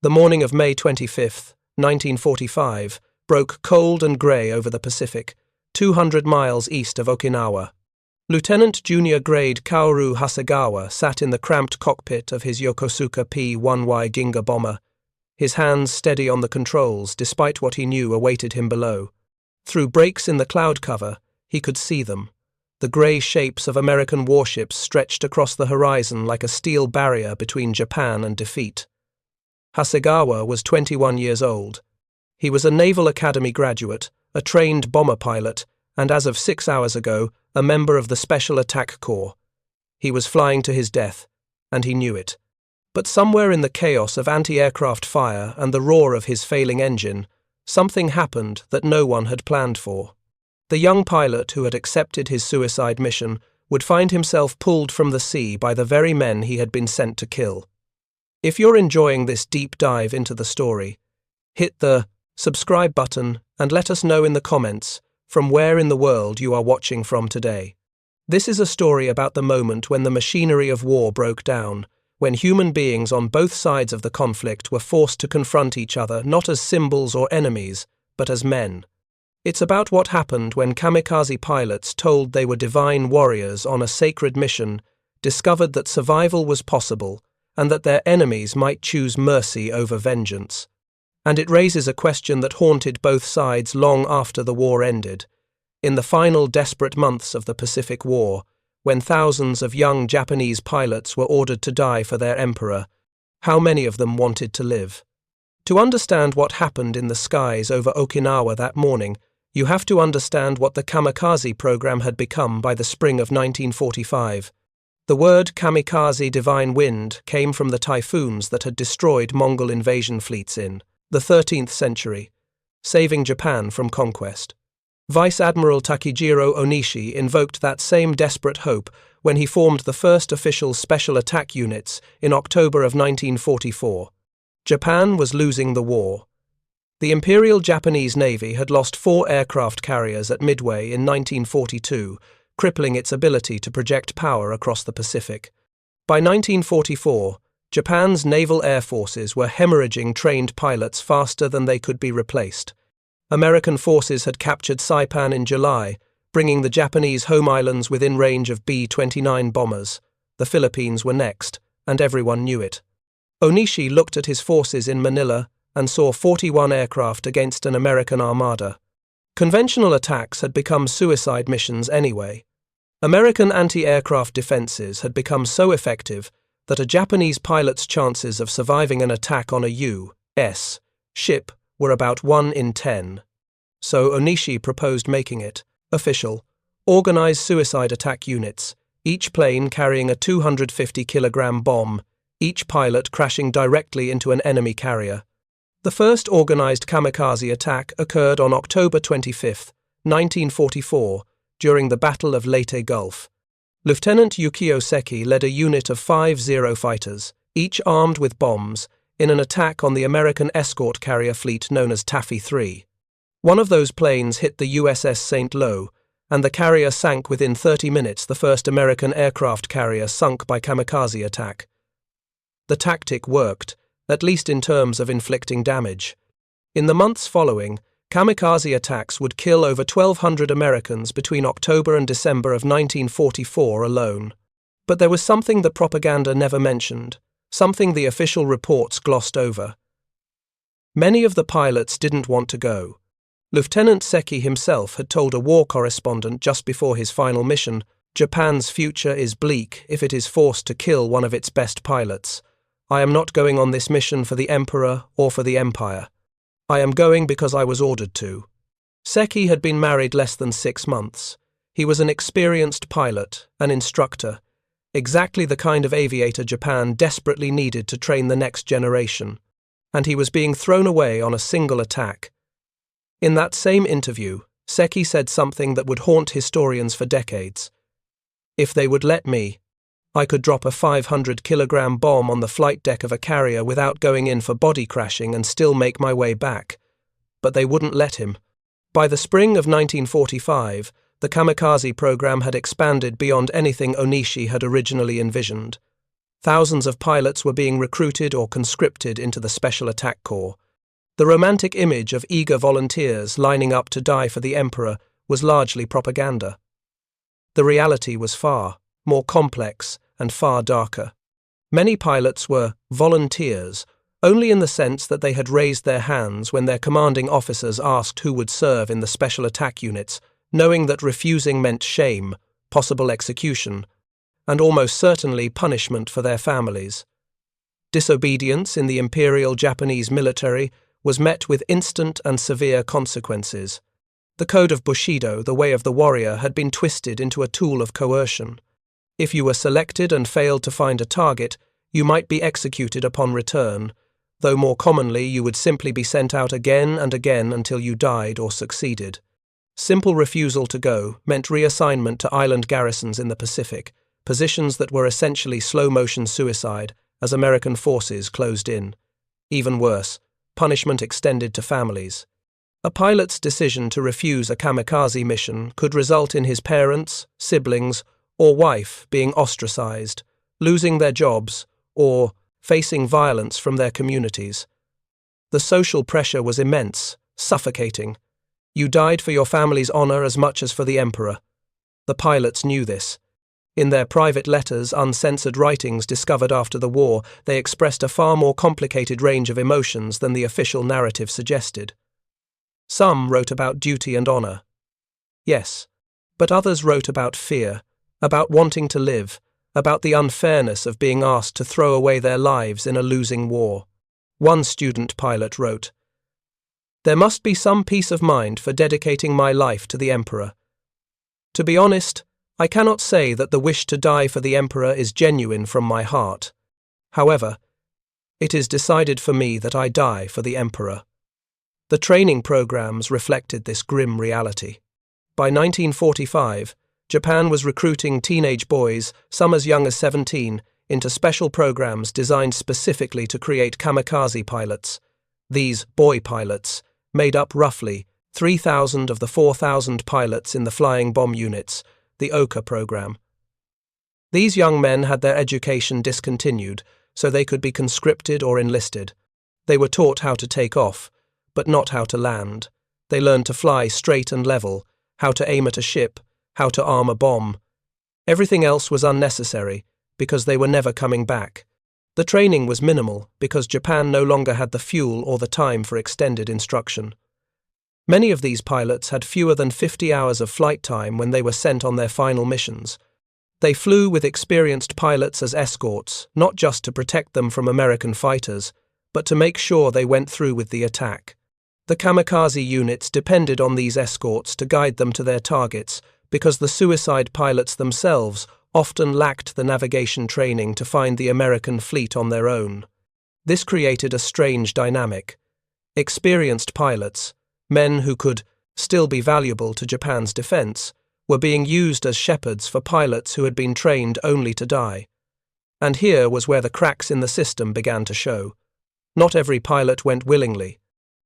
The morning of May 25, 1945, broke cold and grey over the Pacific, 200 miles east of Okinawa. Lieutenant Junior Grade Kaoru Hasegawa sat in the cramped cockpit of his Yokosuka P-1Y Ginga bomber, his hands steady on the controls despite what he knew awaited him below. Through breaks in the cloud cover, he could see them. The grey shapes of American warships stretched across the horizon like a steel barrier between Japan and defeat. Hasegawa was 21 years old. He was a Naval Academy graduate, a trained bomber pilot, and as of 6 hours ago, a member of the Special Attack Corps. He was flying to his death, and he knew it. But somewhere in the chaos of anti-aircraft fire and the roar of his failing engine, something happened that no one had planned for. The young pilot who had accepted his suicide mission would find himself pulled from the sea by the very men he had been sent to kill. If you're enjoying this deep dive into the story, hit the subscribe button and let us know in the comments from where in the world you are watching from today. This is a story about the moment when the machinery of war broke down, when human beings on both sides of the conflict were forced to confront each other not as symbols or enemies, but as men. It's about what happened when kamikaze pilots told they were divine warriors on a sacred mission, discovered that survival was possible, and that their enemies might choose mercy over vengeance. And it raises a question that haunted both sides long after the war ended. In the final desperate months of the Pacific War, when thousands of young Japanese pilots were ordered to die for their emperor, how many of them wanted to live? To understand what happened in the skies over Okinawa that morning, you have to understand what the kamikaze program had become by the spring of 1945. The word kamikaze divine wind came from the typhoons that had destroyed Mongol invasion fleets in the 13th century, saving Japan from conquest. Vice Admiral Takejiro Onishi invoked that same desperate hope when he formed the first official special attack units in October of 1944. Japan was losing the war. The Imperial Japanese Navy had lost 4 aircraft carriers at Midway in 1942, crippling its ability to project power across the Pacific. By 1944, Japan's naval air forces were hemorrhaging trained pilots faster than they could be replaced. American forces had captured Saipan in July, bringing the Japanese home islands within range of B-29 bombers. The Philippines were next, and everyone knew it. Onishi looked at his forces in Manila and saw 41 aircraft against an American armada. Conventional attacks had become suicide missions anyway. American anti-aircraft defenses had become so effective that a Japanese pilot's chances of surviving an attack on a U.S. ship were about 1 in 10. So Onishi proposed making it official, organized suicide attack units, each plane carrying a 250-kilogram bomb, each pilot crashing directly into an enemy carrier. The first organized kamikaze attack occurred on October 25, 1944, during the Battle of Leyte Gulf. Lieutenant Yukio Seki led a unit of 5 Zero fighters, each armed with bombs, in an attack on the American escort carrier fleet known as Taffy 3. One of those planes hit the USS St. Lo, and the carrier sank within 30 minutes, the first American aircraft carrier sunk by kamikaze attack. The tactic worked, at least in terms of inflicting damage. In the months following, kamikaze attacks would kill over 1,200 Americans between October and December of 1944 alone. But there was something the propaganda never mentioned, something the official reports glossed over. Many of the pilots didn't want to go. Lieutenant Seki himself had told a war correspondent just before his final mission, "Japan's future is bleak if it is forced to kill one of its best pilots. I am not going on this mission for the Emperor or for the Empire. I am going because I was ordered to." Seki had been married less than 6 months. He was an experienced pilot, an instructor, exactly the kind of aviator Japan desperately needed to train the next generation. And he was being thrown away on a single attack. In that same interview, Seki said something that would haunt historians for decades. "If they would let me, I could drop a 500-kilogram bomb on the flight deck of a carrier without going in for body crashing and still make my way back." But they wouldn't let him. By the spring of 1945, the kamikaze program had expanded beyond anything Onishi had originally envisioned. Thousands of pilots were being recruited or conscripted into the Special Attack Corps. The romantic image of eager volunteers lining up to die for the Emperor was largely propaganda. The reality was far more complex and far darker. Many pilots were volunteers, only in the sense that they had raised their hands when their commanding officers asked who would serve in the special attack units, knowing that refusing meant shame, possible execution, and almost certainly punishment for their families. Disobedience in the Imperial Japanese military was met with instant and severe consequences. The code of Bushido, the way of the warrior, had been twisted into a tool of coercion. If you were selected and failed to find a target, you might be executed upon return, though more commonly you would simply be sent out again and again until you died or succeeded. Simple refusal to go meant reassignment to island garrisons in the Pacific, positions that were essentially slow-motion suicide as American forces closed in. Even worse, punishment extended to families. A pilot's decision to refuse a kamikaze mission could result in his parents, siblings, or wife being ostracized, losing their jobs, or facing violence from their communities. The social pressure was immense, suffocating. You died for your family's honor as much as for the Emperor. The pilots knew this. In their private letters, uncensored writings discovered after the war, they expressed a far more complicated range of emotions than the official narrative suggested. Some wrote about duty and honor. Yes, but others wrote about fear, about wanting to live, about the unfairness of being asked to throw away their lives in a losing war. One student pilot wrote, "There must be some peace of mind for dedicating my life to the Emperor. To be honest, I cannot say that the wish to die for the Emperor is genuine from my heart. However, it is decided for me that I die for the Emperor." The training programs reflected this grim reality. By 1945, Japan was recruiting teenage boys, some as young as 17, into special programs designed specifically to create kamikaze pilots. These boy pilots made up roughly 3,000 of the 4,000 pilots in the flying bomb units, the Oka program. These young men had their education discontinued, so they could be conscripted or enlisted. They were taught how to take off, but not how to land. They learned to fly straight and level, how to aim at a ship, how to arm a bomb. Everything else was unnecessary, because they were never coming back. The training was minimal, because Japan no longer had the fuel or the time for extended instruction. Many of these pilots had fewer than 50 hours of flight time when they were sent on their final missions. They flew with experienced pilots as escorts, not just to protect them from American fighters, but to make sure they went through with the attack. The kamikaze units depended on these escorts to guide them to their targets, because the suicide pilots themselves often lacked the navigation training to find the American fleet on their own. This created a strange dynamic. Experienced pilots, men who could still be valuable to Japan's defense, were being used as shepherds for pilots who had been trained only to die. And here was where the cracks in the system began to show. Not every pilot went willingly.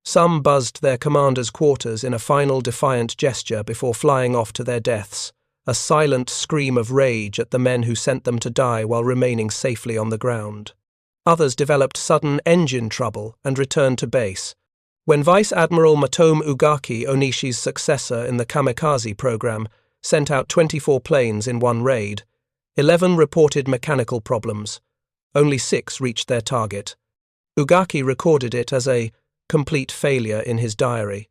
Some buzzed their commander's quarters in a final defiant gesture before flying off to their deaths, a silent scream of rage at the men who sent them to die while remaining safely on the ground. Others developed sudden engine trouble and returned to base. When Vice Admiral Matome Ugaki, Onishi's successor in the Kamikaze program, sent out 24 planes in one raid, 11 reported mechanical problems. Only 6 reached their target. Ugaki recorded it as a complete failure in his diary,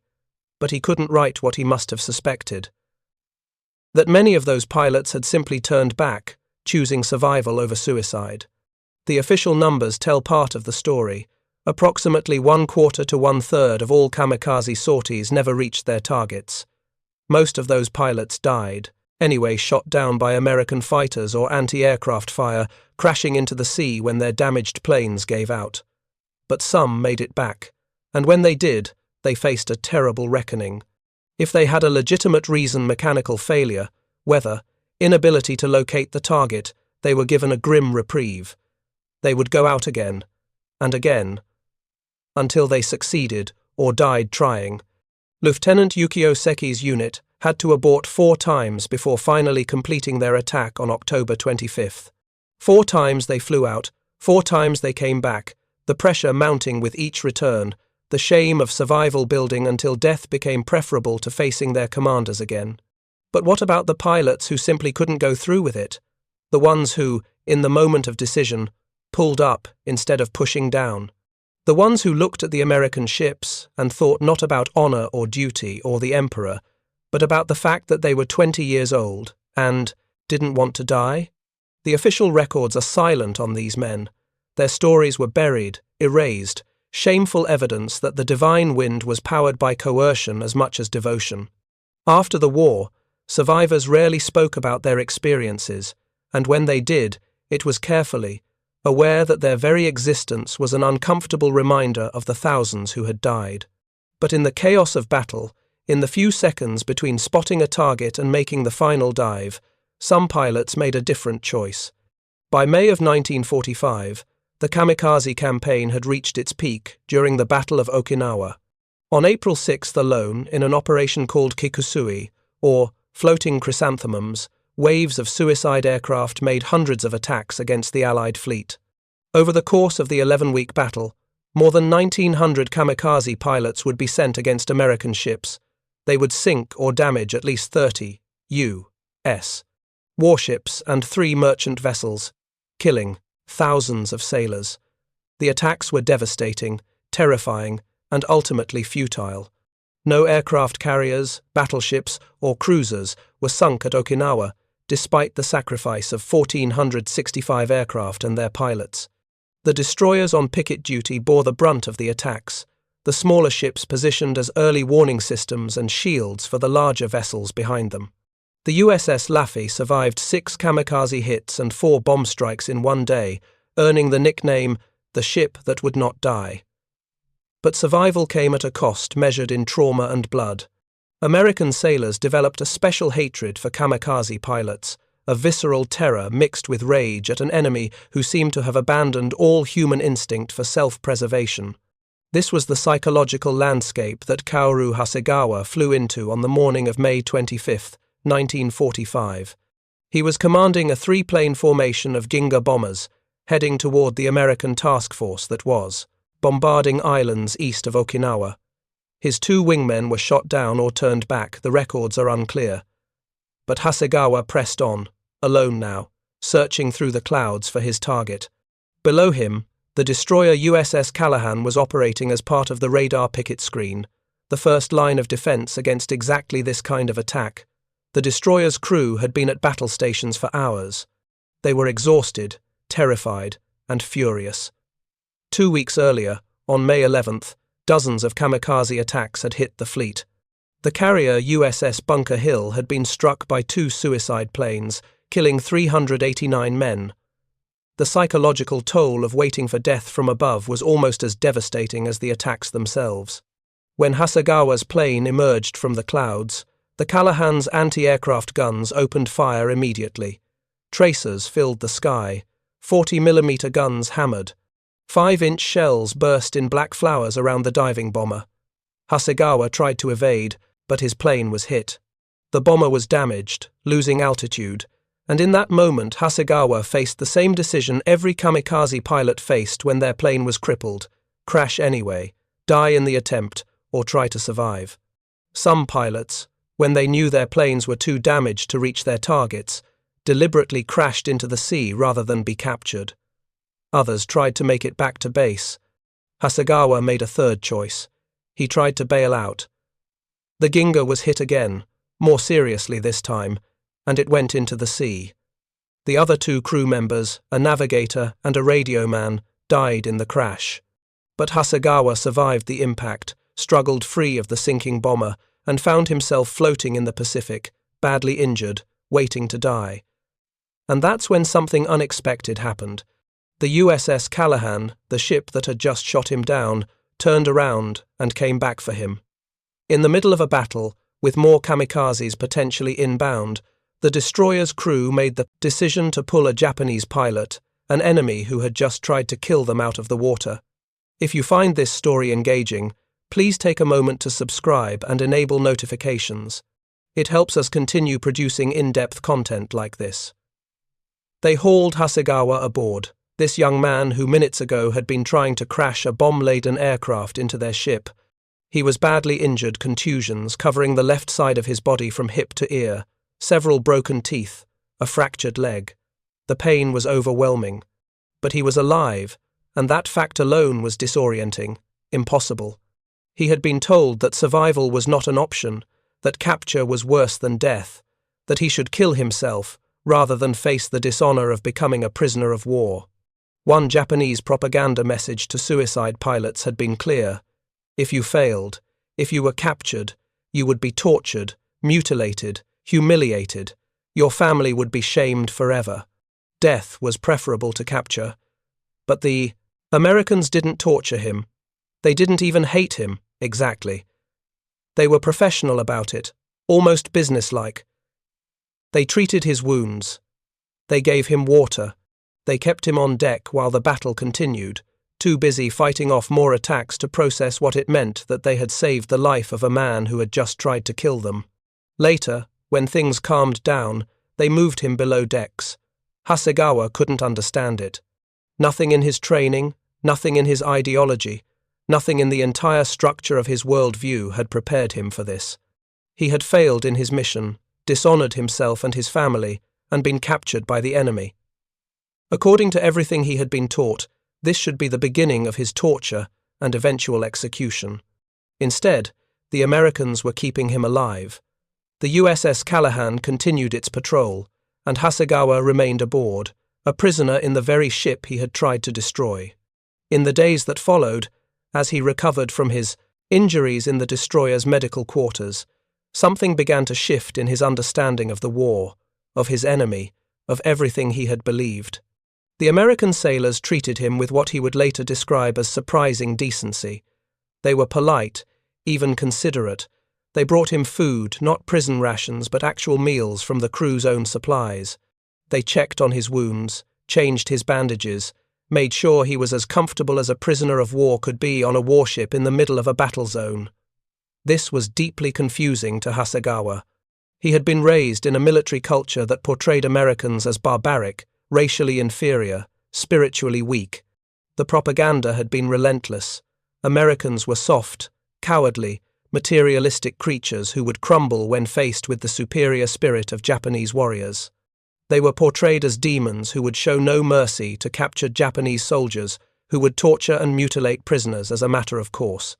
but he couldn't write what he must have suspected. That many of those pilots had simply turned back, choosing survival over suicide. The official numbers tell part of the story. Approximately 1/4 to 1/3 of all kamikaze sorties never reached their targets. Most of those pilots died, anyway shot down by American fighters or anti-aircraft fire, crashing into the sea when their damaged planes gave out. But some made it back, and when they did, they faced a terrible reckoning. If they had a legitimate reason mechanical failure, weather, inability to locate the target, they were given a grim reprieve. They would go out again, and again, until they succeeded or died trying. Lieutenant Yukio Seki's unit had to abort 4 times before finally completing their attack on October 25th. 4 times they flew out, 4 times they came back, the pressure mounting with each return, the shame of survival building until death became preferable to facing their commanders again. But what about the pilots who simply couldn't go through with it? The ones who, in the moment of decision, pulled up instead of pushing down? The ones who looked at the American ships and thought not about honor or duty or the emperor, but about the fact that they were 20 years old and didn't want to die? The official records are silent on these men. Their stories were buried, erased, shameful evidence that the divine wind was powered by coercion as much as devotion. After the war, survivors rarely spoke about their experiences, and when they did, it was carefully, aware that their very existence was an uncomfortable reminder of the thousands who had died. But in the chaos of battle, in the few seconds between spotting a target and making the final dive, some pilots made a different choice. By May of 1945, the Kamikaze campaign had reached its peak during the Battle of Okinawa. On April 6th alone, in an operation called Kikusui, or floating chrysanthemums, waves of suicide aircraft made hundreds of attacks against the Allied fleet. Over the course of the 11-week battle, more than 1,900 kamikaze pilots would be sent against American ships. They would sink or damage at least 30 U.S. warships and 3 merchant vessels, killing thousands of sailors. The attacks were devastating, terrifying, and ultimately futile. No aircraft carriers, battleships, or cruisers were sunk at Okinawa, despite the sacrifice of 1,465 aircraft and their pilots. The destroyers on picket duty bore the brunt of the attacks, the smaller ships positioned as early warning systems and shields for the larger vessels behind them. The USS Laffey survived 6 kamikaze hits and 4 bomb strikes in one day, earning the nickname, the ship that would not die. But survival came at a cost measured in trauma and blood. American sailors developed a special hatred for kamikaze pilots, a visceral terror mixed with rage at an enemy who seemed to have abandoned all human instinct for self-preservation. This was the psychological landscape that Kaoru Hasegawa flew into on the morning of May 25, 1945. He was commanding a 3-plane formation of Ginga bombers, heading toward the American task force that was bombarding islands east of Okinawa. His 2 wingmen were shot down or turned back, the records are unclear. But Hasegawa pressed on, alone now, searching through the clouds for his target. Below him, the destroyer USS Callahan was operating as part of the radar picket screen, the first line of defense against exactly this kind of attack. The destroyer's crew had been at battle stations for hours. They were exhausted, terrified, and furious. 2 weeks earlier, on May 11th, dozens of kamikaze attacks had hit the fleet. The carrier USS Bunker Hill had been struck by 2 suicide planes, killing 389 men. The psychological toll of waiting for death from above was almost as devastating as the attacks themselves. When Hasegawa's plane emerged from the clouds, the Callahan's anti-aircraft guns opened fire immediately. Tracers filled the sky, 40mm guns hammered. 5-inch shells burst in black flowers around the diving bomber. Hasegawa tried to evade, but his plane was hit. The bomber was damaged, losing altitude, and in that moment Hasegawa faced the same decision every kamikaze pilot faced when their plane was crippled: crash anyway, die in the attempt, or try to survive. Some pilots, when they knew their planes were too damaged to reach their targets, deliberately crashed into the sea rather than be captured. Others tried to make it back to base. Hasegawa made a third choice. He tried to bail out. The Ginga was hit again, more seriously this time, and it went into the sea. The other 2 crew members, a navigator and a radio man, died in the crash. But Hasegawa survived the impact, struggled free of the sinking bomber, and found himself floating in the Pacific, badly injured, waiting to die. And that's when something unexpected happened. The USS Callahan, the ship that had just shot him down, turned around and came back for him. In the middle of a battle, with more kamikazes potentially inbound, the destroyer's crew made the decision to pull a Japanese pilot, an enemy who had just tried to kill them, out of the water. If you find this story engaging, please take a moment to subscribe and enable notifications. It helps us continue producing in-depth content like this. They hauled Hasegawa aboard, this young man who minutes ago had been trying to crash a bomb-laden aircraft into their ship. He was badly injured, contusions covering the left side of his body from hip to ear, several broken teeth, a fractured leg. The pain was overwhelming. But he was alive, and that fact alone was disorienting, impossible. He had been told that survival was not an option, that capture was worse than death, that he should kill himself rather than face the dishonor of becoming a prisoner of war. One Japanese propaganda message to suicide pilots had been clear. If you failed, if you were captured, you would be tortured, mutilated, humiliated. Your family would be shamed forever. Death was preferable to capture. But the Americans didn't torture him. They didn't even hate him, exactly. They were professional about it, almost businesslike. They treated his wounds. They gave him water. They kept him on deck while the battle continued, too busy fighting off more attacks to process what it meant that they had saved the life of a man who had just tried to kill them. Later, when things calmed down, they moved him below decks. Hasegawa couldn't understand it. Nothing in his training, nothing in his ideology, nothing in the entire structure of his worldview had prepared him for this. He had failed in his mission, dishonored himself and his family, and been captured by the enemy. According to everything he had been taught, this should be the beginning of his torture and eventual execution. Instead, the Americans were keeping him alive. The USS Callahan continued its patrol, and Hasegawa remained aboard, a prisoner in the very ship he had tried to destroy. In the days that followed, as he recovered from his injuries in the destroyer's medical quarters, something began to shift in his understanding of the war, of his enemy, of everything he had believed. The American sailors treated him with what he would later describe as surprising decency. They were polite, even considerate. They brought him food, not prison rations, but actual meals from the crew's own supplies. They checked on his wounds, changed his bandages, made sure he was as comfortable as a prisoner of war could be on a warship in the middle of a battle zone. This was deeply confusing to Hasegawa. He had been raised in a military culture that portrayed Americans as barbaric, racially inferior, spiritually weak. The propaganda had been relentless. Americans were soft, cowardly, materialistic creatures who would crumble when faced with the superior spirit of Japanese warriors. They were portrayed as demons who would show no mercy to captured Japanese soldiers who would torture and mutilate prisoners as a matter of course.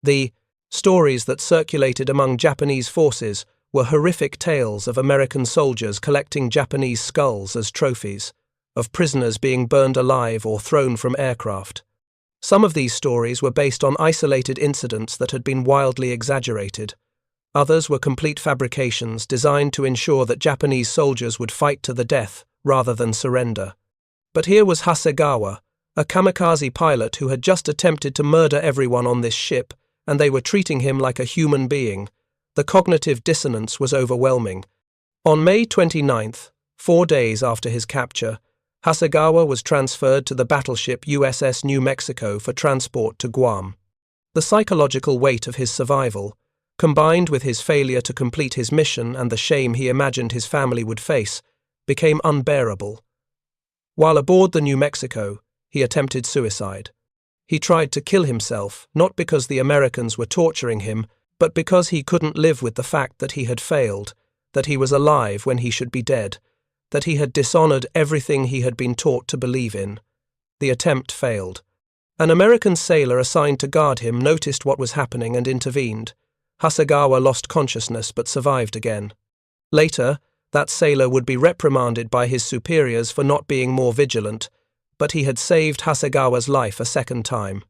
The stories that circulated among Japanese forces were horrific tales of American soldiers collecting Japanese skulls as trophies, of prisoners being burned alive or thrown from aircraft. Some of these stories were based on isolated incidents that had been wildly exaggerated. Others were complete fabrications designed to ensure that Japanese soldiers would fight to the death rather than surrender. But here was Hasegawa, a kamikaze pilot who had just attempted to murder everyone on this ship, and they were treating him like a human being. The cognitive dissonance was overwhelming. On May 29th, 4 days after his capture, Hasegawa was transferred to the battleship USS New Mexico for transport to Guam. The psychological weight of his survival, combined with his failure to complete his mission and the shame he imagined his family would face, became unbearable. While aboard the New Mexico, he attempted suicide. He tried to kill himself, not because the Americans were torturing him, but because he couldn't live with the fact that he had failed, that he was alive when he should be dead, that he had dishonored everything he had been taught to believe in. The attempt failed. An American sailor assigned to guard him noticed what was happening and intervened. Hasegawa lost consciousness but survived again. Later, that sailor would be reprimanded by his superiors for not being more vigilant, but he had saved Hasegawa's life a second time.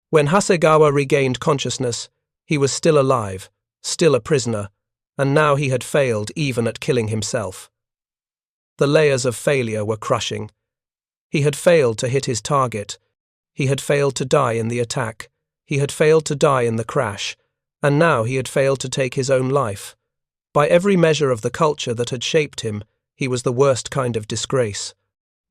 When Hasegawa regained consciousness, he was still alive, still a prisoner, and now he had failed even at killing himself. The layers of failure were crushing. He had failed to hit his target. He had failed to die in the attack. He had failed to die in the crash. And now he had failed to take his own life. By every measure of the culture that had shaped him, he was the worst kind of disgrace.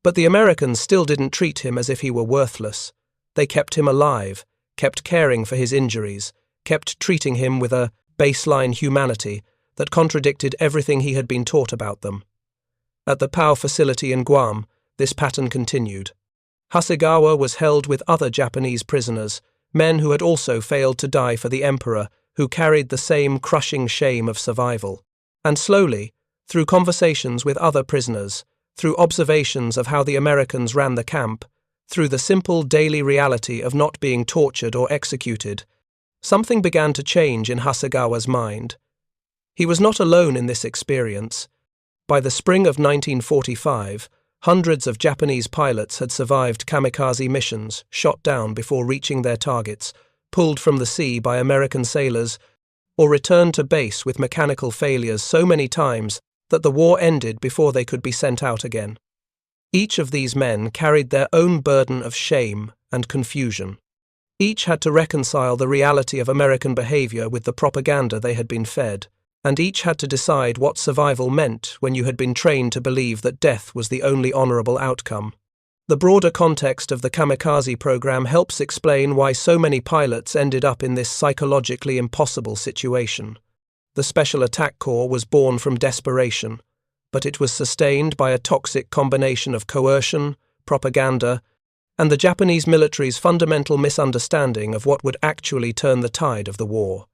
But the Americans still didn't treat him as if he were worthless. They kept him alive, kept caring for his injuries, kept treating him with a baseline humanity that contradicted everything he had been taught about them. At the POW facility in Guam, this pattern continued. Hasegawa was held with other Japanese prisoners, men who had also failed to die for the emperor, who carried the same crushing shame of survival. And slowly, through conversations with other prisoners, through observations of how the Americans ran the camp, through the simple daily reality of not being tortured or executed, something began to change in Hasegawa's mind. He was not alone in this experience. By the spring of 1945, hundreds of Japanese pilots had survived kamikaze missions, shot down before reaching their targets, pulled from the sea by American sailors, or returned to base with mechanical failures so many times that the war ended before they could be sent out again. Each of these men carried their own burden of shame and confusion. Each had to reconcile the reality of American behavior with the propaganda they had been fed, and each had to decide what survival meant when you had been trained to believe that death was the only honorable outcome. The broader context of the kamikaze program helps explain why so many pilots ended up in this psychologically impossible situation. The Special Attack Corps was born from desperation, but it was sustained by a toxic combination of coercion, propaganda, and the Japanese military's fundamental misunderstanding of what would actually turn the tide of the war.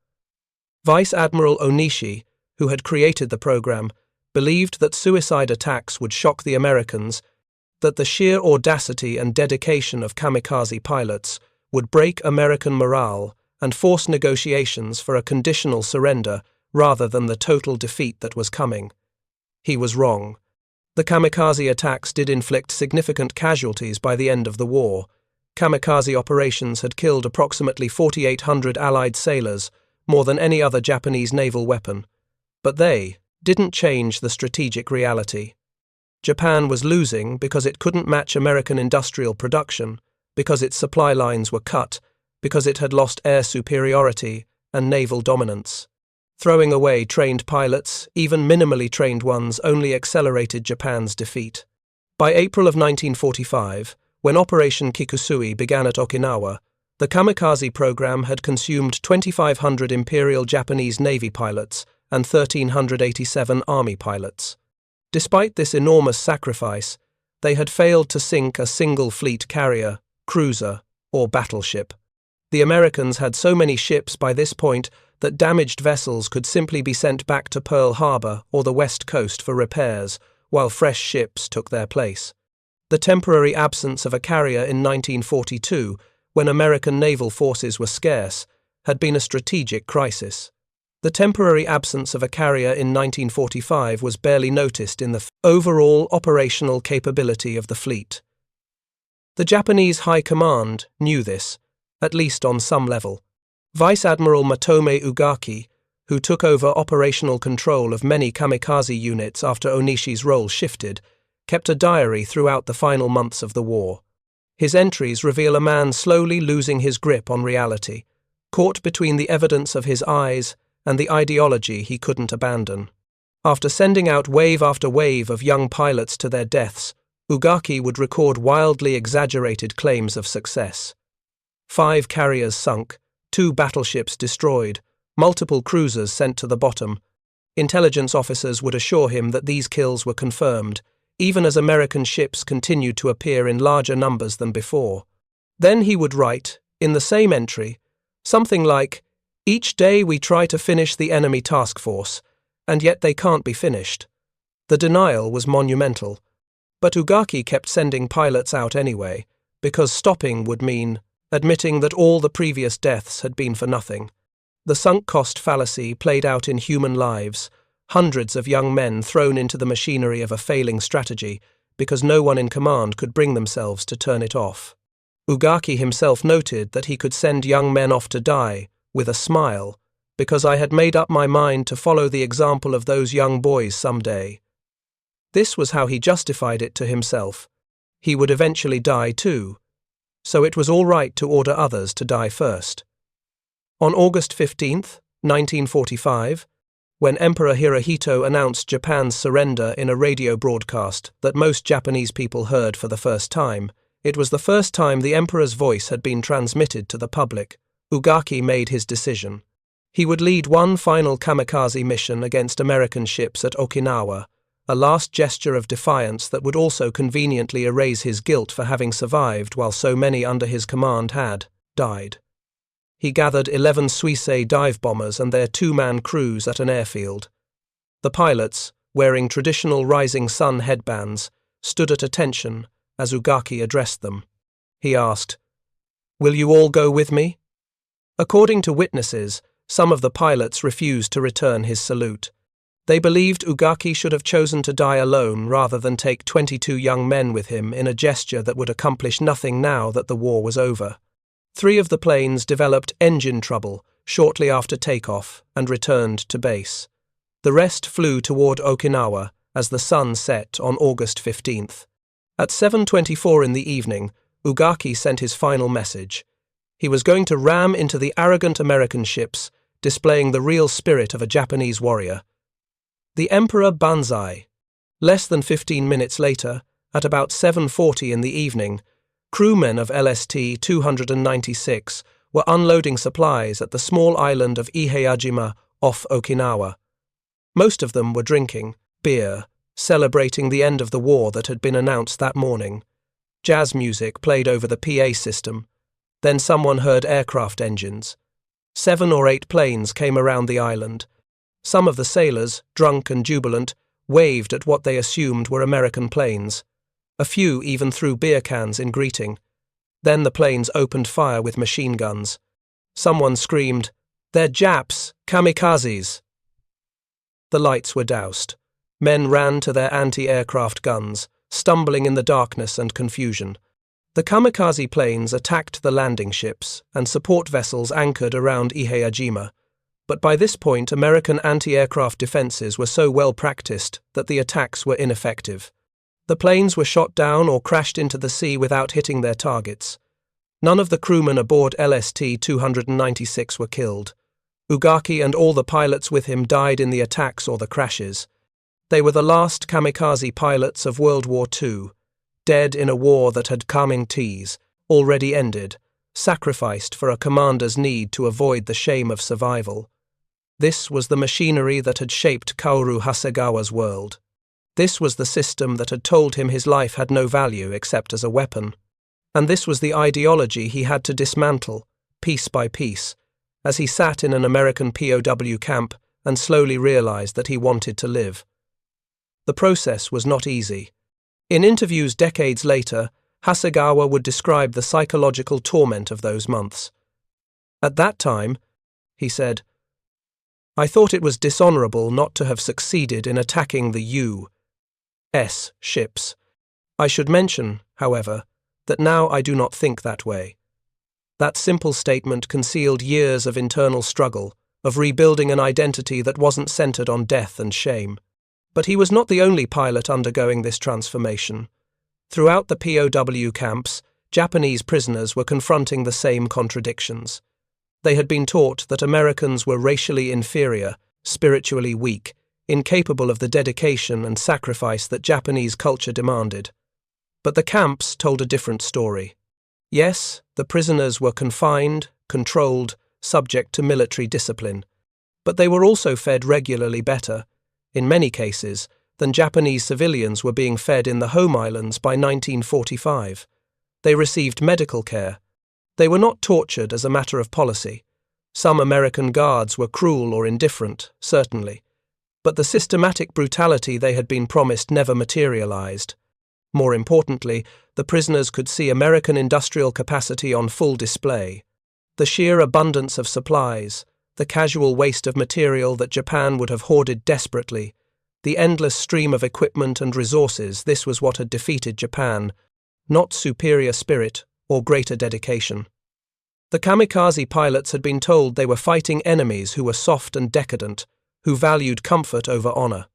Vice Admiral Onishi, who had created the program, believed that suicide attacks would shock the Americans, that the sheer audacity and dedication of kamikaze pilots would break American morale and force negotiations for a conditional surrender rather than the total defeat that was coming. He was wrong. The kamikaze attacks did inflict significant casualties by the end of the war. Kamikaze operations had killed approximately 4,800 Allied sailors, more than any other Japanese naval weapon. But they didn't change the strategic reality. Japan was losing because it couldn't match American industrial production, because its supply lines were cut, because it had lost air superiority and naval dominance. Throwing away trained pilots, even minimally trained ones, only accelerated Japan's defeat. By April of 1945, when Operation Kikusui began at Okinawa, the kamikaze program had consumed 2,500 Imperial Japanese Navy pilots and 1,387 Army pilots. Despite this enormous sacrifice, they had failed to sink a single fleet carrier, cruiser, or battleship. The Americans had so many ships by this point that damaged vessels could simply be sent back to Pearl Harbor or the West Coast for repairs, while fresh ships took their place. The temporary absence of a carrier in 1942, when American naval forces were scarce, had been a strategic crisis. The temporary absence of a carrier in 1945 was barely noticed in the overall operational capability of the fleet. The Japanese High Command knew this, at least on some level. Vice Admiral Matome Ugaki, who took over operational control of many kamikaze units after Onishi's role shifted, kept a diary throughout the final months of the war. His entries reveal a man slowly losing his grip on reality, caught between the evidence of his eyes and the ideology he couldn't abandon. After sending out wave after wave of young pilots to their deaths, Ugaki would record wildly exaggerated claims of success. 5 carriers sunk, 2 battleships destroyed, multiple cruisers sent to the bottom. Intelligence officers would assure him that these kills were confirmed, even as American ships continued to appear in larger numbers than before. Then he would write, in the same entry, something like, "Each day we try to finish the enemy task force, and yet they can't be finished." The denial was monumental, but Ugaki kept sending pilots out anyway, because stopping would mean admitting that all the previous deaths had been for nothing. The sunk cost fallacy played out in human lives, hundreds of young men thrown into the machinery of a failing strategy because no one in command could bring themselves to turn it off. Ugaki himself noted that he could send young men off to die, with a smile, because I had made up my mind to follow the example of those young boys someday. This was how he justified it to himself. He would eventually die too, so it was all right to order others to die first. On August 15, 1945, when Emperor Hirohito announced Japan's surrender in a radio broadcast that most Japanese people heard for the first time, it was the first time the emperor's voice had been transmitted to the public. Ugaki made his decision. He would lead one final kamikaze mission against American ships at Okinawa, a last gesture of defiance that would also conveniently erase his guilt for having survived while so many under his command had died. He gathered 11 Suisse dive bombers and their 2-man crews at an airfield. The pilots, wearing traditional rising sun headbands, stood at attention as Ugaki addressed them. He asked, "Will you all go with me?" According to witnesses, some of the pilots refused to return his salute. They believed Ugaki should have chosen to die alone rather than take 22 young men with him in a gesture that would accomplish nothing now that the war was over. 3 of the planes developed engine trouble shortly after takeoff and returned to base. The rest flew toward Okinawa as the sun set on August 15th. At 7:24 in the evening, Ugaki sent his final message. He was going to ram into the arrogant American ships, displaying the real spirit of a Japanese warrior. The Emperor Banzai. Less than 15 minutes later, at about 7:40 in the evening, crewmen of LST 296 were unloading supplies at the small island of Ihayajima off Okinawa. Most of them were drinking beer, celebrating the end of the war that had been announced that morning. Jazz music played over the PA system. Then someone heard aircraft engines. 7 or 8 planes came around the island. Some of the sailors, drunk and jubilant, waved at what they assumed were American planes. A few even threw beer cans in greeting. Then the planes opened fire with machine guns. Someone screamed, "They're Japs! Kamikazes!" The lights were doused. Men ran to their anti-aircraft guns, stumbling in the darkness and confusion. The kamikaze planes attacked the landing ships and support vessels anchored around Ihayajima, but by this point American anti-aircraft defenses were so well practiced that the attacks were ineffective. The planes were shot down or crashed into the sea without hitting their targets. None of the crewmen aboard LST 296 were killed. Ugaki and all the pilots with him died in the attacks or the crashes. They were the last kamikaze pilots of World War II, dead in a war that had Kamikaze, already ended, sacrificed for a commander's need to avoid the shame of survival. This was the machinery that had shaped Kaoru Hasegawa's world. This was the system that had told him his life had no value except as a weapon. And this was the ideology he had to dismantle, piece by piece, as he sat in an American POW camp and slowly realized that he wanted to live. The process was not easy. In interviews decades later, Hasegawa would describe the psychological torment of those months. At that time, he said, "I thought it was dishonorable not to have succeeded in attacking the U.S. ships. I should mention, however, that now I do not think that way." That simple statement concealed years of internal struggle, of rebuilding an identity that wasn't centered on death and shame. But he was not the only pilot undergoing this transformation. Throughout the POW camps, Japanese prisoners were confronting the same contradictions. They had been taught that Americans were racially inferior, spiritually weak, incapable of the dedication and sacrifice that Japanese culture demanded. But the camps told a different story. Yes, the prisoners were confined, controlled, subject to military discipline, but they were also fed regularly better, in many cases, than Japanese civilians were being fed in the home islands by 1945. They received medical care. They were not tortured as a matter of policy. Some American guards were cruel or indifferent, certainly, but the systematic brutality they had been promised never materialized. More importantly, the prisoners could see American industrial capacity on full display. The sheer abundance of supplies, the casual waste of material that Japan would have hoarded desperately, the endless stream of equipment and resources, this was what had defeated Japan, not superior spirit or greater dedication. The kamikaze pilots had been told they were fighting enemies who were soft and decadent, who valued comfort over honor.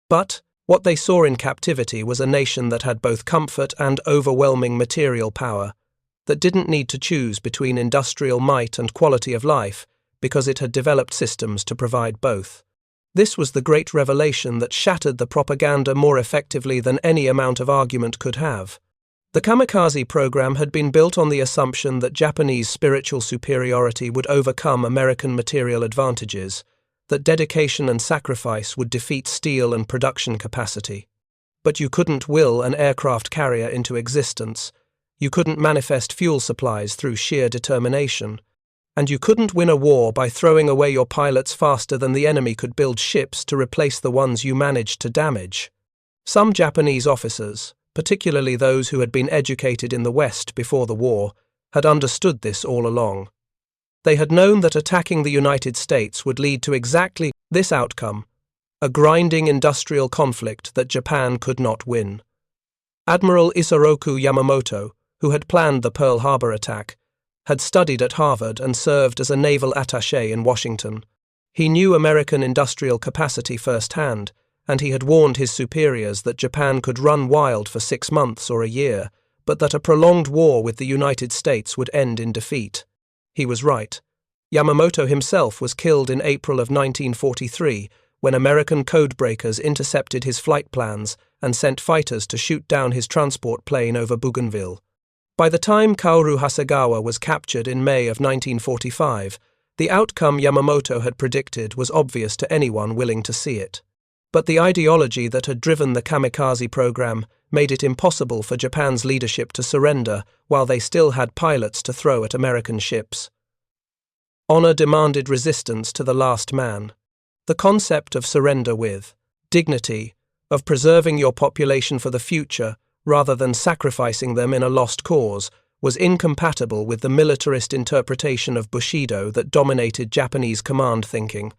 But what they saw in captivity was a nation that had both comfort and overwhelming material power, that didn't need to choose between industrial might and quality of life because it had developed systems to provide both. This was the great revelation that shattered the propaganda more effectively than any amount of argument could have. The kamikaze program had been built on the assumption that Japanese spiritual superiority would overcome American material advantages, that dedication and sacrifice would defeat steel and production capacity. But you couldn't will an aircraft carrier into existence, you couldn't manifest fuel supplies through sheer determination, and you couldn't win a war by throwing away your pilots faster than the enemy could build ships to replace the ones you managed to damage. Some Japanese officers, particularly those who had been educated in the West before the war, had understood this all along. They had known that attacking the United States would lead to exactly this outcome, a grinding industrial conflict that Japan could not win. Admiral Isoroku Yamamoto, who had planned the Pearl Harbor attack, had studied at Harvard and served as a naval attaché in Washington. He knew American industrial capacity firsthand, and he had warned his superiors that Japan could run wild for 6 months or a year, but that a prolonged war with the United States would end in defeat. He was right. Yamamoto himself was killed in April of 1943 when American codebreakers intercepted his flight plans and sent fighters to shoot down his transport plane over Bougainville. By the time Kaoru Hasegawa was captured in May of 1945, the outcome Yamamoto had predicted was obvious to anyone willing to see it. But the ideology that had driven the Kamikaze program made it impossible for Japan's leadership to surrender while they still had pilots to throw at American ships. Honor demanded resistance to the last man. The concept of surrender with dignity, of preserving your population for the future rather than sacrificing them in a lost cause, was incompatible with the militarist interpretation of Bushido that dominated Japanese command thinking.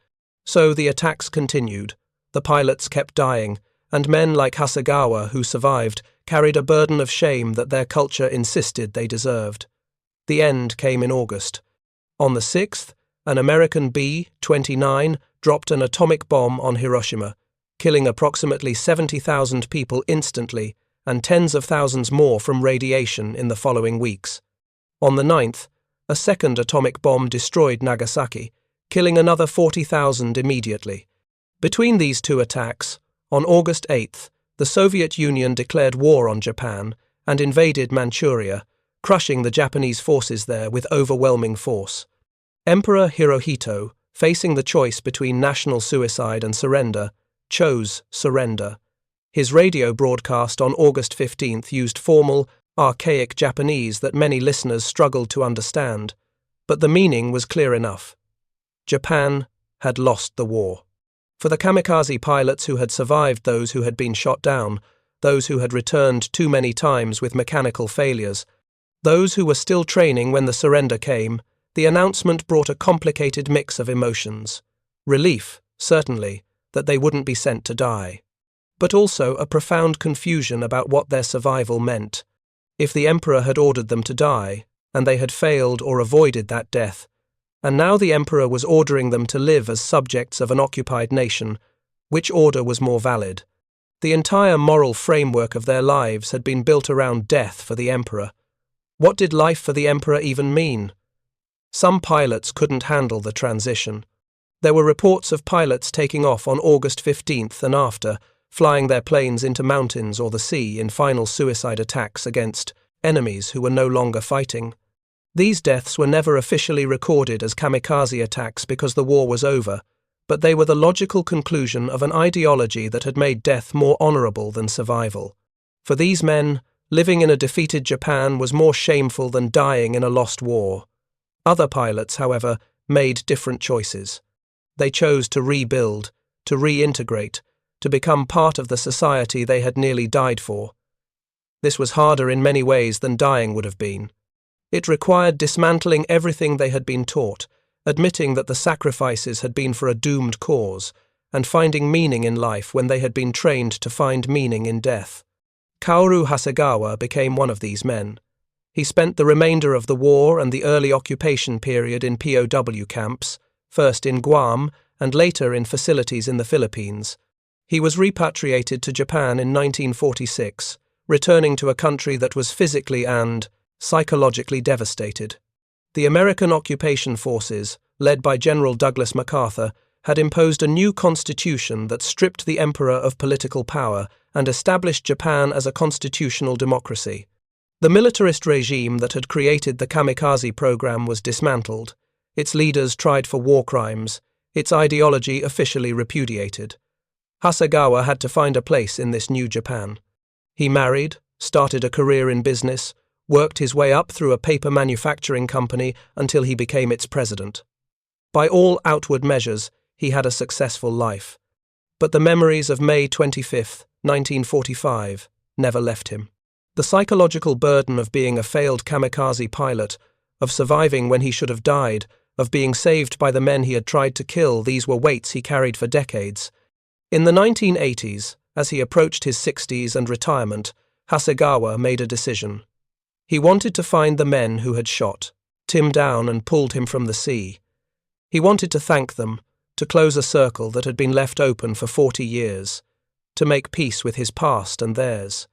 So the attacks continued. The pilots kept dying, and men like Hasegawa, who survived, carried a burden of shame that their culture insisted they deserved. The end came in August. On the 6th, an American B-29 dropped an atomic bomb on Hiroshima, killing approximately 70,000 people instantly and tens of thousands more from radiation in the following weeks. On the 9th, a second atomic bomb destroyed Nagasaki, killing another 40,000 immediately. Between these two attacks, on August 8th, the Soviet Union declared war on Japan and invaded Manchuria, crushing the Japanese forces there with overwhelming force. Emperor Hirohito, facing the choice between national suicide and surrender, chose surrender. His radio broadcast on August 15th used formal, archaic Japanese that many listeners struggled to understand, but the meaning was clear enough. Japan had lost the war. For the kamikaze pilots who had survived those who had been shot down, those who had returned too many times with mechanical failures, those who were still training when the surrender came, the announcement brought a complicated mix of emotions. Relief, certainly, that they wouldn't be sent to die, but also a profound confusion about what their survival meant. If the emperor had ordered them to die, and they had failed or avoided that death, and now the emperor was ordering them to live as subjects of an occupied nation, which order was more valid? The entire moral framework of their lives had been built around death for the emperor. What did life for the emperor even mean? Some pilots couldn't handle the transition. There were reports of pilots taking off on August 15th and after, flying their planes into mountains or the sea in final suicide attacks against enemies who were no longer fighting. These deaths were never officially recorded as kamikaze attacks because the war was over, but they were the logical conclusion of an ideology that had made death more honorable than survival. For these men, living in a defeated Japan was more shameful than dying in a lost war. Other pilots, however, made different choices. They chose to rebuild, to reintegrate, to become part of the society they had nearly died for. This was harder in many ways than dying would have been. It required dismantling everything they had been taught, admitting that the sacrifices had been for a doomed cause, and finding meaning in life when they had been trained to find meaning in death. Kaoru Hasegawa became one of these men. He spent the remainder of the war and the early occupation period in POW camps, first in Guam and later in facilities in the Philippines. He was repatriated to Japan in 1946, returning to a country that was physically and psychologically devastated. The American occupation forces, led by General Douglas MacArthur, had imposed a new constitution that stripped the emperor of political power and established Japan as a constitutional democracy. The militarist regime that had created the kamikaze program was dismantled, its leaders tried for war crimes, its ideology officially repudiated. Hasegawa had to find a place in this new Japan. He married, started a career in business, worked his way up through a paper manufacturing company until he became its president. By all outward measures, he had a successful life. But the memories of May 25, 1945, never left him. The psychological burden of being a failed kamikaze pilot, of surviving when he should have died, of being saved by the men he had tried to kill, these were weights he carried for decades. In the 1980s, as he approached his 60s and retirement, Hasegawa made a decision. He wanted to find the men who had shot Tim down and pulled him from the sea. He wanted to thank them, to close a circle that had been left open for 40 years, to make peace with his past and theirs.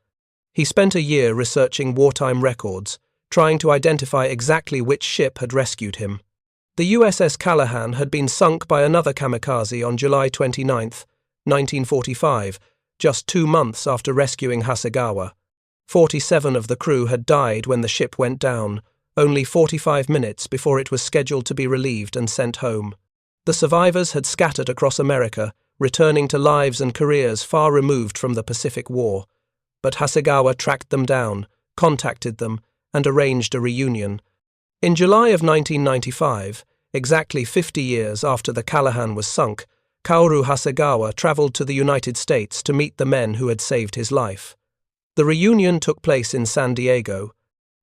He spent a year researching wartime records, trying to identify exactly which ship had rescued him. The USS Callahan had been sunk by another kamikaze on July 29, 1945, just 2 months after rescuing Hasegawa. 47 of the crew had died when the ship went down, only 45 minutes before it was scheduled to be relieved and sent home. The survivors had scattered across America, returning to lives and careers far removed from the Pacific War. But Hasegawa tracked them down, contacted them, and arranged a reunion. In July of 1995, exactly 50 years after the Callahan was sunk, Kaoru Hasegawa traveled to the United States to meet the men who had saved his life. The reunion took place in San Diego.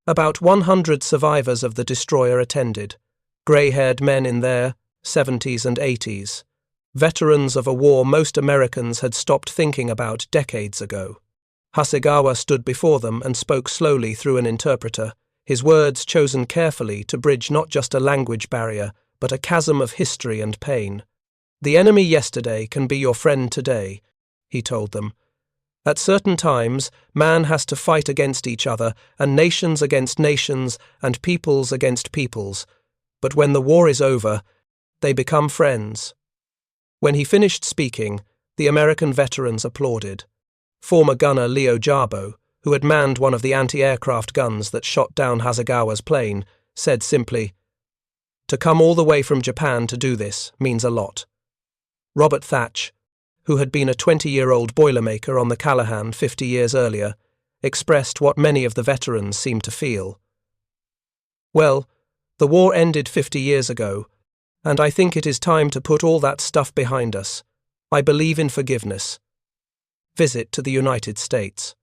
About 100 survivors of the destroyer attended, grey-haired men in their 70s and 80s, veterans of a war most Americans had stopped thinking about decades ago. Hasegawa stood before them and spoke slowly through an interpreter, his words chosen carefully to bridge not just a language barrier, but a chasm of history and pain. "The enemy yesterday can be your friend today," he told them. "At certain times, man has to fight against each other, and nations against nations, and peoples against peoples. But when the war is over, they become friends." When he finished speaking, the American veterans applauded. Former gunner Leo Jarbo, who had manned one of the anti-aircraft guns that shot down Hasegawa's plane, said simply, "To come all the way from Japan to do this means a lot." Robert Thatch, who had been a 20-year-old boilermaker on the Callahan 50 years earlier, expressed what many of the veterans seemed to feel. "Well, the war ended 50 years ago, and I think it is time to put all that stuff behind us. I believe in forgiveness." Visit to the United States.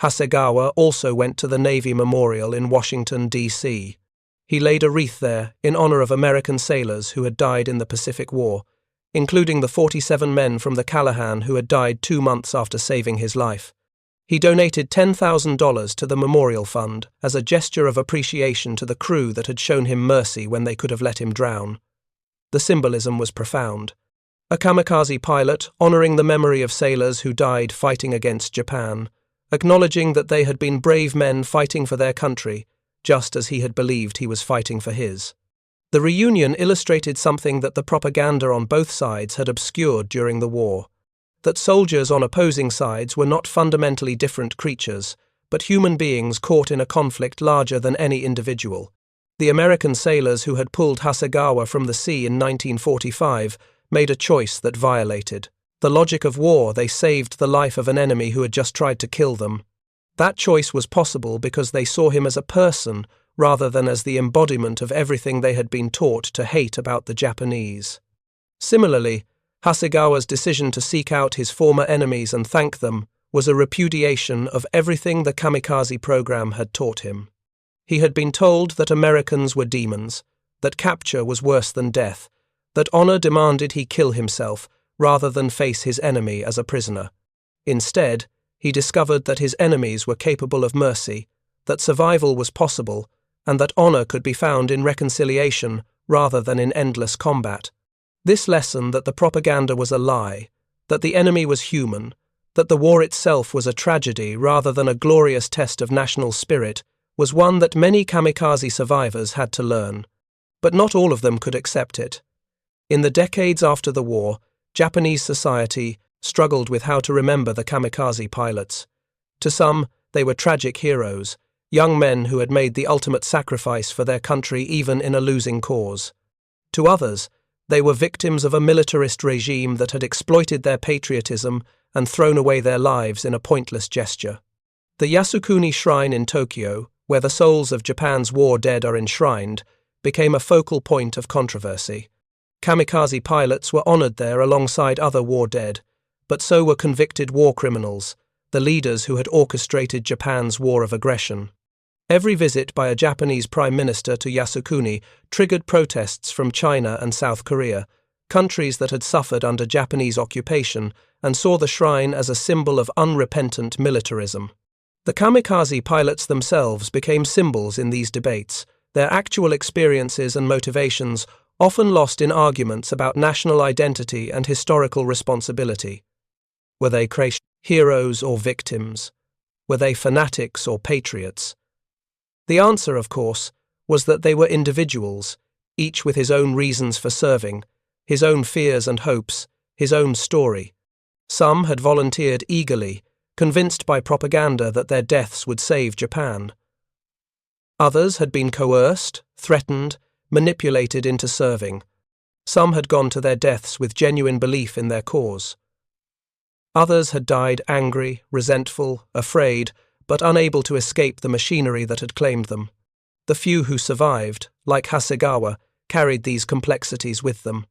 Hasegawa also went to the Navy Memorial in Washington, D.C. He laid a wreath there in honor of American sailors who had died in the Pacific War, including the 47 men from the Callahan who had died 2 months after saving his life. He donated $10,000 to the Memorial Fund as a gesture of appreciation to the crew that had shown him mercy when they could have let him drown. The symbolism was profound. A kamikaze pilot honoring the memory of sailors who died fighting against Japan, acknowledging that they had been brave men fighting for their country, just as he had believed he was fighting for his. The reunion illustrated something that the propaganda on both sides had obscured during the war, that soldiers on opposing sides were not fundamentally different creatures, but human beings caught in a conflict larger than any individual. The American sailors who had pulled Hasegawa from the sea in 1945 made a choice that violated the logic of war. They saved the life of an enemy who had just tried to kill them. That choice was possible because they saw him as a person rather than as the embodiment of everything they had been taught to hate about the Japanese. Similarly, Hasegawa's decision to seek out his former enemies and thank them was a repudiation of everything the kamikaze program had taught him. He had been told that Americans were demons, that capture was worse than death, that honor demanded he kill himself rather than face his enemy as a prisoner. Instead, he discovered that his enemies were capable of mercy, that survival was possible, and that honor could be found in reconciliation rather than in endless combat. This lesson that the propaganda was a lie, that the enemy was human, that the war itself was a tragedy rather than a glorious test of national spirit, was one that many kamikaze survivors had to learn. But not all of them could accept it. In the decades after the war, Japanese society struggled with how to remember the kamikaze pilots. To some, they were tragic heroes, young men who had made the ultimate sacrifice for their country even in a losing cause. To others, They were victims of a militarist regime that had exploited their patriotism and thrown away their lives in a pointless gesture. The Yasukuni Shrine in Tokyo, where the souls of Japan's war dead are enshrined, became a focal point of controversy. Kamikaze pilots were honored there alongside other war dead, but so were convicted war criminals, the leaders who had orchestrated Japan's war of aggression. Every visit by a Japanese prime minister to Yasukuni triggered protests from China and South Korea, countries that had suffered under Japanese occupation and saw the shrine as a symbol of unrepentant militarism. The kamikaze pilots themselves became symbols in these debates, their actual experiences and motivations often lost in arguments about national identity and historical responsibility. Were they heroes or victims? Were they fanatics or patriots? The answer, of course, was that they were individuals, each with his own reasons for serving, his own fears and hopes, his own story. Some had volunteered eagerly, convinced by propaganda that their deaths would save Japan. Others had been coerced, threatened, manipulated into serving. Some had gone to their deaths with genuine belief in their cause. Others had died angry, resentful, afraid, but unable to escape the machinery that had claimed them. The few who survived, like Hasegawa, carried these complexities with them.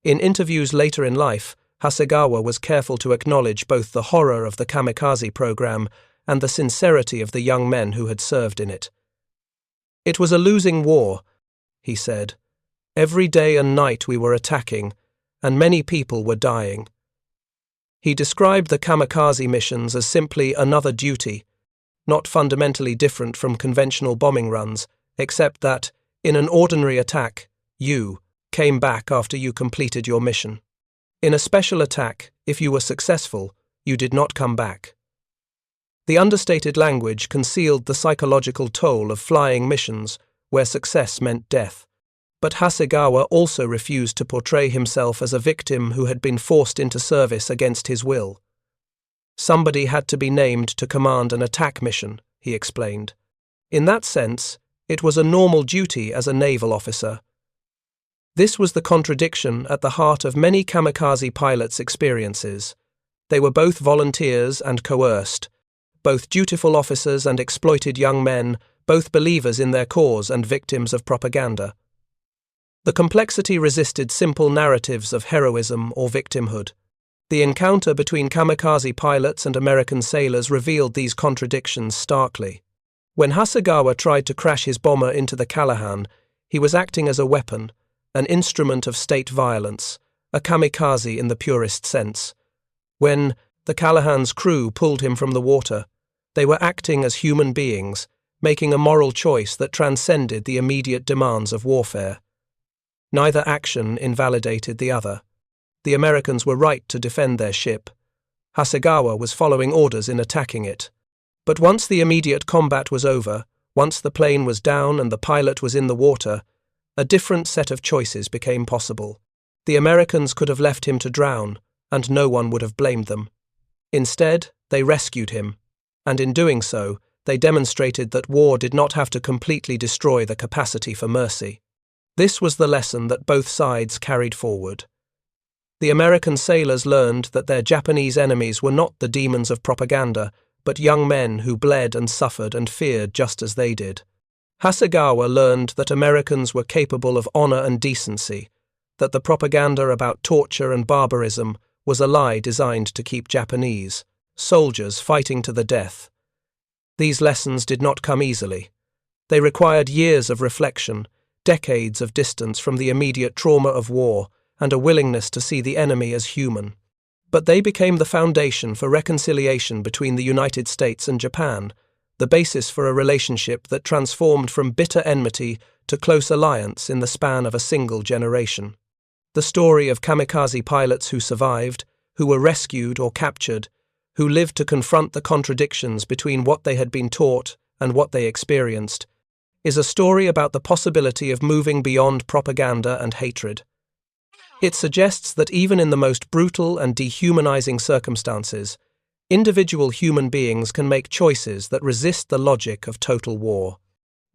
In interviews later in life, Hasegawa was careful to acknowledge both the horror of the kamikaze program and the sincerity of the young men who had served in it. "It was a losing war," he said. "Every day and night we were attacking, and many people were dying." He described the kamikaze missions as simply another duty, not fundamentally different from conventional bombing runs, except that, in an ordinary attack, you came back after you completed your mission. In a special attack, if you were successful, you did not come back. The understated language concealed the psychological toll of flying missions where success meant death. But Hasegawa also refused to portray himself as a victim who had been forced into service against his will. Somebody had to be named to command an attack mission, he explained. In that sense, it was a normal duty as a naval officer. This was the contradiction at the heart of many kamikaze pilots' experiences. They were both volunteers and coerced, both dutiful officers and exploited young men, both believers in their cause and victims of propaganda. The complexity resisted simple narratives of heroism or victimhood. The encounter between kamikaze pilots and American sailors revealed these contradictions starkly. When Hasegawa tried to crash his bomber into the Callahan, he was acting as a weapon, an instrument of state violence, a kamikaze in the purest sense. When the Callahan's crew pulled him from the water, they were acting as human beings, making a moral choice that transcended the immediate demands of warfare. Neither action invalidated the other. The Americans were right to defend their ship. Hasegawa was following orders in attacking it. But once the immediate combat was over, once the plane was down and the pilot was in the water, a different set of choices became possible. The Americans could have left him to drown, and no one would have blamed them. Instead, they rescued him, and in doing so, they demonstrated that war did not have to completely destroy the capacity for mercy. This was the lesson that both sides carried forward. The American sailors learned that their Japanese enemies were not the demons of propaganda, but young men who bled and suffered and feared just as they did. Hasegawa learned that Americans were capable of honor and decency, that the propaganda about torture and barbarism was a lie designed to keep Japanese soldiers fighting to the death. These lessons did not come easily. They required years of reflection, decades of distance from the immediate trauma of war, and a willingness to see the enemy as human. But they became the foundation for reconciliation between the United States and Japan, the basis for a relationship that transformed from bitter enmity to close alliance in the span of a single generation. The story of kamikaze pilots who survived, who were rescued or captured, who lived to confront the contradictions between what they had been taught and what they experienced, is a story about the possibility of moving beyond propaganda and hatred. It suggests that even in the most brutal and dehumanizing circumstances, individual human beings can make choices that resist the logic of total war.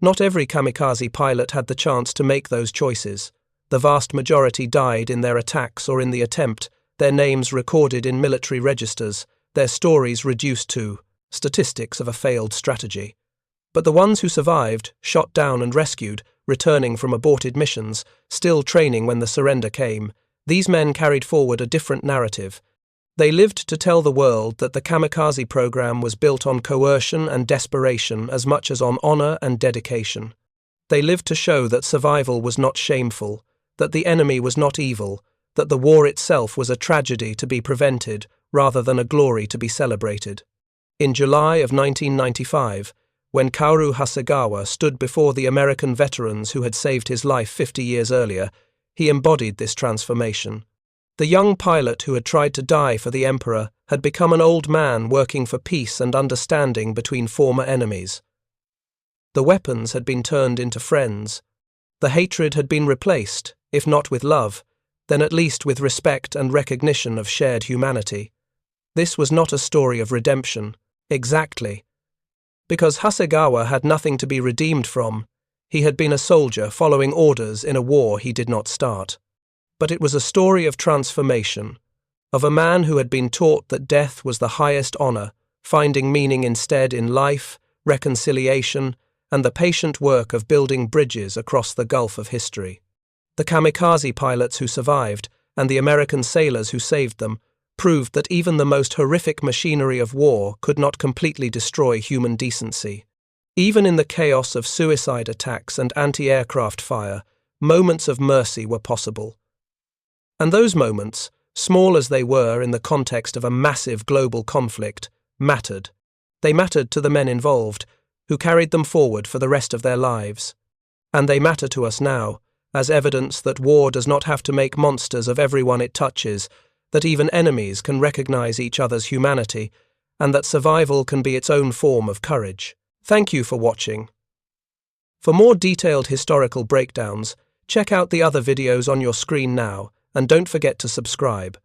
Not every kamikaze pilot had the chance to make those choices. The vast majority died in their attacks or in the attempt, their names recorded in military registers, their stories reduced to statistics of a failed strategy. But the ones who survived, shot down and rescued, returning from aborted missions, still training when the surrender came, these men carried forward a different narrative. They lived to tell the world that the Kamikaze program was built on coercion and desperation as much as on honor and dedication. They lived to show that survival was not shameful, that the enemy was not evil, that the war itself was a tragedy to be prevented rather than a glory to be celebrated. In July of 1995, when Kaoru Hasegawa stood before the American veterans who had saved his life 50 years earlier, he embodied this transformation. The young pilot who had tried to die for the emperor had become an old man working for peace and understanding between former enemies. The weapons had been turned into friends. The hatred had been replaced, if not with love, then at least with respect and recognition of shared humanity. This was not a story of redemption, exactly. Because Hasegawa had nothing to be redeemed from, he had been a soldier following orders in a war he did not start. But it was a story of transformation, of a man who had been taught that death was the highest honor, finding meaning instead in life, reconciliation, and the patient work of building bridges across the gulf of history. The kamikaze pilots who survived, and the American sailors who saved them, proved that even the most horrific machinery of war could not completely destroy human decency. Even in the chaos of suicide attacks and anti-aircraft fire, moments of mercy were possible. And those moments, small as they were in the context of a massive global conflict, mattered. They mattered to the men involved, who carried them forward for the rest of their lives. And they matter to us now, as evidence that war does not have to make monsters of everyone it touches, that even enemies can recognize each other's humanity, and that survival can be its own form of courage. Thank you for watching. For more detailed historical breakdowns, check out the other videos on your screen now, and don't forget to subscribe.